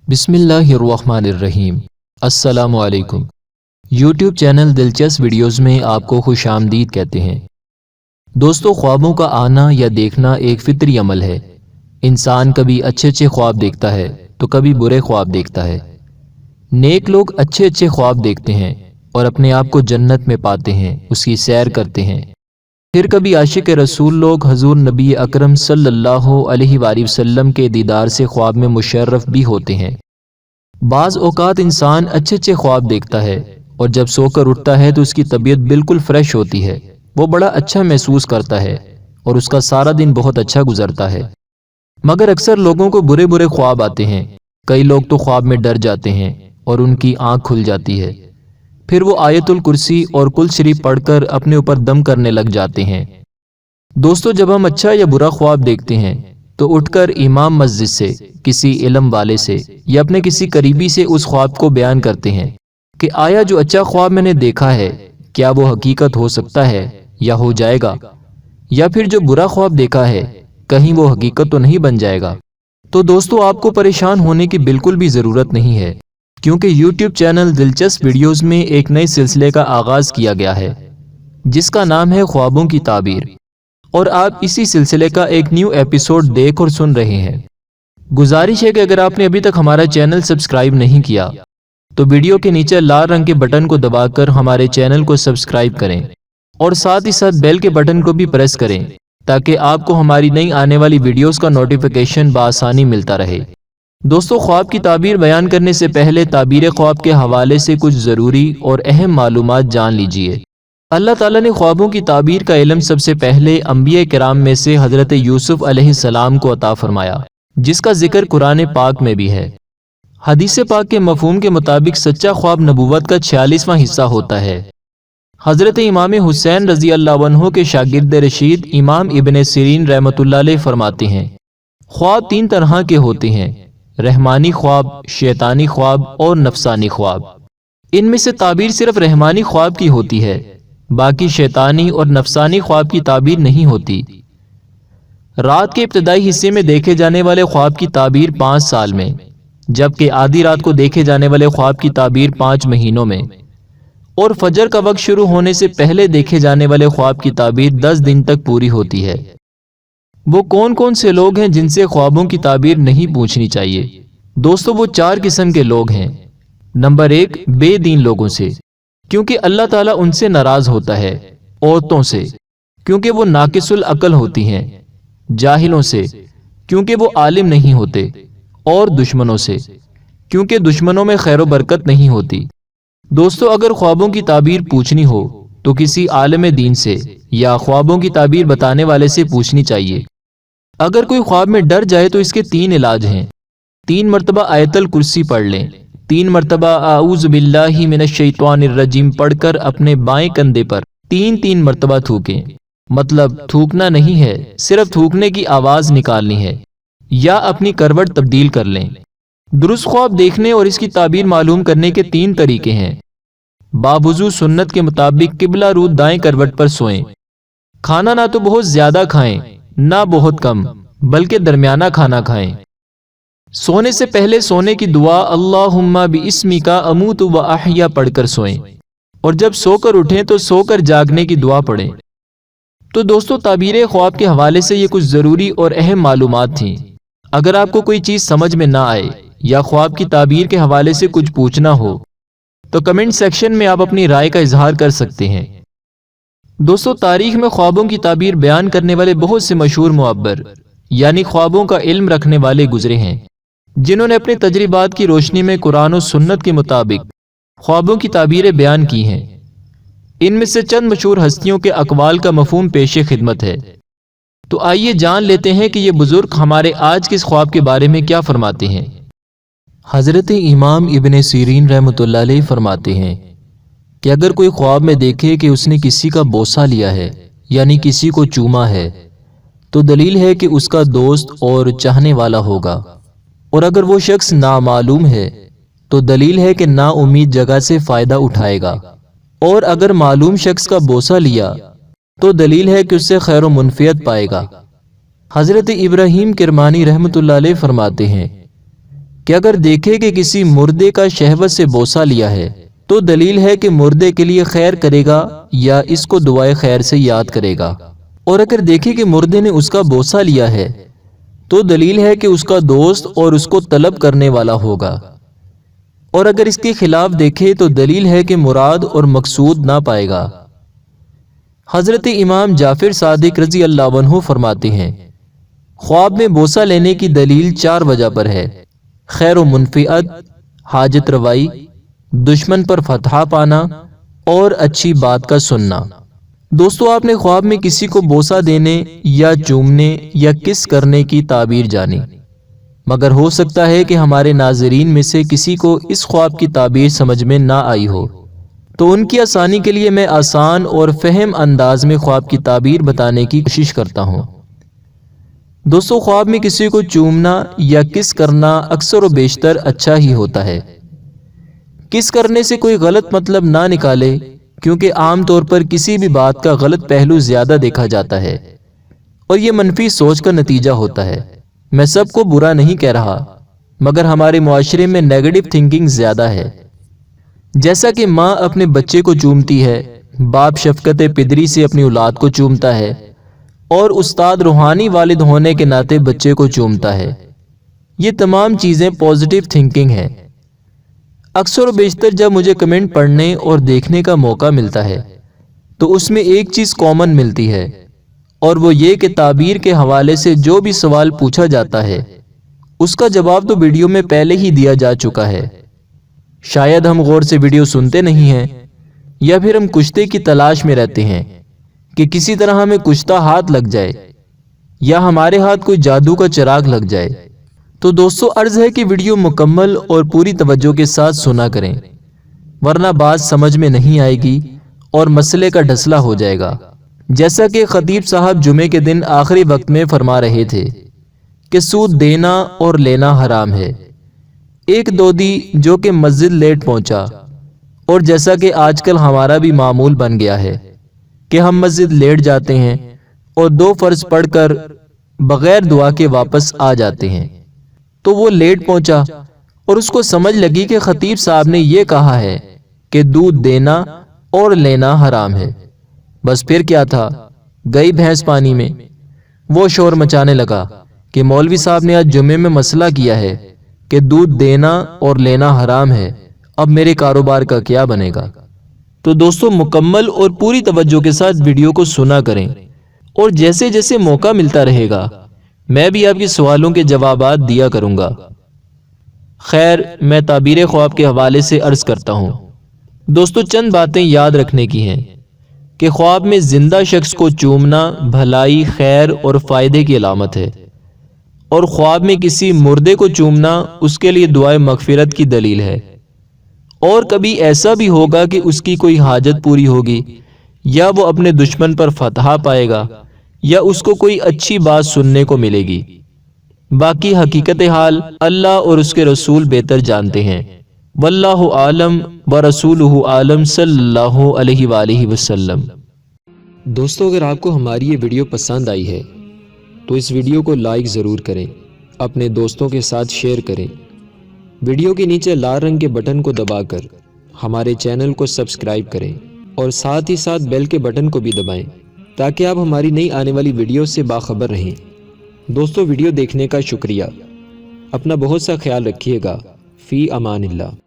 बिस्मिल्लाहिर्रहमानिर्रहीम। अस्सलाम वालेकुम। यूट्यूब चैनल दिलचस्प वीडियोस में आपको खुश आमदीद कहते हैं। दोस्तों, ख्वाबों का आना या देखना एक फितरी अमल है। इंसान कभी अच्छे अच्छे ख्वाब देखता है तो कभी बुरे ख्वाब देखता है। नेक लोग अच्छे अच्छे ख्वाब देखते हैं और अपने आप को जन्नत में पाते हैं, उसकी सैर करते हैं। फिर कभी आशिक रसूल लोग हजूर नबी अकरम सल्लल्लाहु अलैहि वसल्लम के दीदार से ख्वाब में मुशर्रफ भी होते हैं। बाज़ औक़ात इंसान अच्छे अच्छे ख्वाब देखता है और जब सोकर उठता है तो उसकी तबीयत बिल्कुल फ्रेश होती है, वो बड़ा अच्छा महसूस करता है और उसका सारा दिन बहुत अच्छा गुजरता है। मगर अक्सर लोगों को बुरे बुरे ख्वाब आते हैं। कई लोग तो ख्वाब में डर जाते हैं और उनकी आंख खुल जाती है। फिर वो आयतुल कुर्सी और कुल शरीफ पढ़कर अपने ऊपर दम करने लग जाते हैं। दोस्तों, जब हम अच्छा या बुरा ख्वाब देखते हैं तो उठकर इमाम मस्जिद से, किसी इल्म वाले से या अपने किसी करीबी से उस ख्वाब को बयान करते हैं कि आया जो अच्छा ख्वाब मैंने देखा है क्या वो हकीकत हो सकता है या हो जाएगा, या फिर जो बुरा ख्वाब देखा है कहीं वो हकीकत तो नहीं बन जाएगा। तो दोस्तों, आपको परेशान होने की बिल्कुल भी ज़रूरत नहीं है, क्योंकि YouTube चैनल दिलचस्प वीडियोस में एक नए सिलसिले का आगाज़ किया गया है जिसका नाम है ख्वाबों की ताबीर, और आप इसी सिलसिले का एक न्यू एपिसोड देख और सुन रहे हैं। गुजारिश है कि अगर आपने अभी तक हमारा चैनल सब्सक्राइब नहीं किया तो वीडियो के नीचे लाल रंग के बटन को दबाकर हमारे चैनल को सब्सक्राइब करें और साथ ही साथ बेल के बटन को भी प्रेस करें ताकि आपको हमारी नई आने वाली वीडियोस का नोटिफिकेशन बआसानी मिलता रहे। दोस्तों, ख्वाब की ताबीर बयान करने से पहले ताबीर ख्वाब के हवाले से कुछ ज़रूरी और अहम मालूमात जान लीजिए। अल्लाह ताला ने ख्वाबों की ताबीर का इल्म सबसे पहले अंबिया किराम में से हज़रत यूसुफ अलैहिस्सलाम को अता फरमाया, जिसका जिक्र कुरान पाक में भी है। हदीस पाक के मफहूम के मुताबिक सच्चा ख्वाब नबूवत का 46वां हिस्सा होता है। हज़रत इमाम हुसैन रज़ी अल्लाह अन्हु के शागिर्द रशीद इमाम इब्ने सिरीन रहमतुल्लाह अलैह फरमाते हैं, ख्वाब 3 तरह के होते हैं: रहमानी ख्वाब, शैतानी ख्वाब और नफसानी ख्वाब। इनमें से ताबीर सिर्फ रहमानी ख्वाब की होती है, बाकी शैतानी और नफसानी ख्वाब की ताबीर नहीं होती। रात के इब्तदाई हिस्से में देखे जाने वाले ख्वाब की ताबीर 5 साल में, जबकि आधी रात को देखे जाने वाले ख्वाब की ताबीर 5 महीनों में, और फजर का वक्त शुरू होने से पहले देखे जाने वाले ख्वाब की ताबीर 10 दिन तक पूरी होती है। वो कौन कौन से लोग हैं जिनसे ख्वाबों की ताबीर नहीं पूछनी चाहिए? दोस्तों, वो 4 किस्म के लोग हैं। नंबर 1, बेदीन लोगों से, क्योंकि अल्लाह ताला उनसे नाराज होता है। औरतों से, क्योंकि वो नाकिसुल अकल होती हैं। जाहिलों से, क्योंकि वो आलिम नहीं होते। और दुश्मनों से, क्योंकि दुश्मनों में खैर बरकत नहीं होती। दोस्तों, अगर ख्वाबों की ताबीर पूछनी हो तो किसी आलिम दीन से या ख्वाबों की ताबीर बताने वाले से पूछनी चाहिए। अगर कोई ख्वाब में डर जाए तो इसके 3 इलाज हैं। 3 मरतबा आयतल कुर्सी पढ़ लें। 3 मरतबा आऊज़ु बिल्लाहि मिनश शैतानिर रजीम पढ़कर अपने बाएं कंधे पर 3-3 मरतबा थूकें। मतलब थूकना नहीं है, सिर्फ थूकने की आवाज निकालनी है, या अपनी करवट तब्दील कर लें। दुरुस्त ख्वाब देखने और इसकी ताबीर मालूम करने के 3 तरीके हैं। बावुजू सुन्नत के मुताबिक किबला रू दाएं करवट पर सोएं। खाना ना तो बहुत ज्यादा खाएं ना बहुत कम, बल्कि दरमियाना खाना खाएं। सोने से पहले सोने की दुआ अल्लाहुम्मा बिइस्मिका अमूतु व अहया पढ़कर सोएं, और जब सोकर उठें तो सोकर जागने की दुआ पढ़ें। तो दोस्तों, ताबीर ख्वाब के हवाले से ये कुछ ज़रूरी और अहम मालूमात थीं। अगर आपको कोई चीज़ समझ में ना आए या ख्वाब की ताबीर के हवाले से कुछ पूछना हो तो कमेंट सेक्शन में आप अपनी राय का इजहार कर सकते हैं। दोस्तों, तारीख में ख्वाबों की ताबीर बयान करने वाले बहुत से मशहूर मुअब्बर यानी ख्वाबों का इल्म रखने वाले गुजरे हैं, जिन्होंने अपने तजर्बात की रोशनी में कुरान और सुन्नत के मुताबिक ख्वाबों की ताबीरें बयान की हैं। इनमें से चंद मशहूर हस्तियों के अकवाल का मफहूम पेश खिदमत है। तो आइए जान लेते हैं कि ये बुजुर्ग हमारे आज के इस ख्वाब के बारे में क्या फरमाते हैं। हज़रत इमाम इब्ने सीरीन रहमतुल्लाह अलैह फरमाते हैं कि अगर कोई ख्वाब में देखे कि उसने किसी का बोसा लिया है यानी किसी को चूमा है, तो दलील है कि उसका दोस्त और चाहने वाला होगा, और अगर वो शख्स नामालूम है तो दलील है कि ना उम्मीद जगह से फ़ायदा उठाएगा, और अगर मालूम शख्स का बोसा लिया तो दलील है कि उससे खैर मुनफियत पाएगा। हज़रत इब्राहीम किरमानी रहमतुल्लाह अलैह फरमाते हैं کہ اگر دیکھے کہ کسی مردے کا شہوت سے بوسہ لیا ہے تو دلیل ہے کہ مردے کے لیے خیر کرے گا یا اس کو دعائے خیر سے یاد کرے گا، اور اگر دیکھے کہ مردے نے اس کا بوسہ لیا ہے تو دلیل ہے کہ اس کا دوست اور اس کو طلب کرنے والا ہوگا، اور اگر اس کے خلاف دیکھے تو دلیل ہے کہ مراد اور مقصود نہ پائے گا۔ حضرت امام جعفر صادق رضی اللہ عنہ فرماتے ہیں، خواب میں بوسہ لینے کی دلیل 4 وجہ پر ہے: خیر و منفعت، حاجت روائی، دشمن پر فتح پانا اور اچھی بات کا سننا۔ دوستو، آپ نے خواب میں کسی کو بوسہ دینے یا چومنے یا کس کرنے کی تعبیر جانی، مگر ہو سکتا ہے کہ ہمارے ناظرین میں سے کسی کو اس خواب کی تعبیر سمجھ میں نہ آئی ہو، تو ان کی آسانی کے لیے میں آسان اور فہم انداز میں خواب کی تعبیر بتانے کی کوشش کرتا ہوں۔ دوستو، خواب میں کسی کو چومنا یا کس کرنا اکثر و بیشتر اچھا ہی ہوتا ہے۔ کس کرنے سے کوئی غلط مطلب نہ نکالے، کیونکہ عام طور پر کسی بھی بات کا غلط پہلو زیادہ دیکھا جاتا ہے اور یہ منفی سوچ کا نتیجہ ہوتا ہے۔ میں سب کو برا نہیں کہہ رہا، مگر ہمارے معاشرے میں نیگیٹو تھنکنگ زیادہ ہے۔ جیسا کہ ماں اپنے بچے کو چومتی ہے، باپ شفقت پدری سے اپنی اولاد کو چومتا ہے، اور استاد روحانی والد ہونے کے ناطے بچے کو چومتا ہے۔ یہ تمام چیزیں پازیٹیو تھنکنگ ہیں۔ اکثر و بیشتر جب مجھے کمنٹ پڑھنے اور دیکھنے کا موقع ملتا ہے تو اس میں ایک چیز کامن ملتی ہے، اور وہ یہ کہ تعبیر کے حوالے سے جو بھی سوال پوچھا جاتا ہے اس کا جواب تو ویڈیو میں پہلے ہی دیا جا چکا ہے۔ شاید ہم غور سے ویڈیو سنتے نہیں ہیں، یا پھر ہم کشتے کی تلاش میں رہتے ہیں کہ کسی طرح ہمیں کشتہ ہاتھ لگ جائے یا ہمارے ہاتھ کوئی جادو کا چراغ لگ جائے۔ تو دوستو، عرض ہے کہ ویڈیو مکمل اور پوری توجہ کے ساتھ سنا کریں، ورنہ بات سمجھ میں نہیں آئے گی اور مسئلے کا ڈھسلا ہو جائے گا۔ جیسا کہ خطیب صاحب جمعے کے دن آخری وقت میں فرما رہے تھے کہ سود دینا اور لینا حرام ہے۔ ایک دودی جو کہ مسجد لیٹ پہنچا، اور جیسا کہ آج کل ہمارا بھی معمول بن گیا ہے کہ ہم مسجد لیٹ جاتے ہیں اور 2 فرض پڑھ کر بغیر دعا کے واپس آ جاتے ہیں، تو وہ لیٹ پہنچا اور اس کو سمجھ لگی کہ خطیب صاحب نے یہ کہا ہے کہ دودھ دینا اور لینا حرام ہے۔ بس پھر کیا تھا، گئی بھینس پانی میں۔ وہ شور مچانے لگا کہ مولوی صاحب نے آج جمعے میں مسئلہ کیا ہے کہ دودھ دینا اور لینا حرام ہے، اب میرے کاروبار کا کیا بنے گا؟ تو دوستو، مکمل اور پوری توجہ کے ساتھ ویڈیو کو سنا کریں، اور جیسے جیسے موقع ملتا رہے گا میں بھی آپ کے سوالوں کے جوابات دیا کروں گا۔ خیر، میں تعبیر خواب کے حوالے سے عرض کرتا ہوں۔ دوستو، چند باتیں یاد رکھنے کی ہیں کہ خواب میں زندہ شخص کو چومنا بھلائی، خیر اور فائدے کی علامت ہے، اور خواب میں کسی مردے کو چومنا اس کے لیے دعائے مغفرت کی دلیل ہے۔ اور کبھی ایسا بھی ہوگا کہ اس کی کوئی حاجت پوری ہوگی، یا وہ اپنے دشمن پر فتح پائے گا، یا اس کو کوئی اچھی بات سننے کو ملے گی۔ باقی حقیقت حال اللہ اور اس کے رسول بہتر جانتے ہیں۔ واللہ عالم ورسولہ عالم، صلی اللہ علیہ وآلہ وسلم۔ دوستو، اگر آپ کو ہماری یہ ویڈیو پسند آئی ہے تو اس ویڈیو کو لائک ضرور کریں، اپنے دوستوں کے ساتھ شیئر کریں۔ ویڈیو کے نیچے لال رنگ کے بٹن کو دبا کر ہمارے چینل کو سبسکرائب کریں، اور ساتھ ہی ساتھ بیل کے بٹن کو بھی دبائیں تاکہ آپ ہماری نئی آنے والی ویڈیو سے باخبر رہیں۔ دوستو، ویڈیو دیکھنے کا شکریہ۔ اپنا بہت سا خیال رکھیے گا۔ فی امان اللہ۔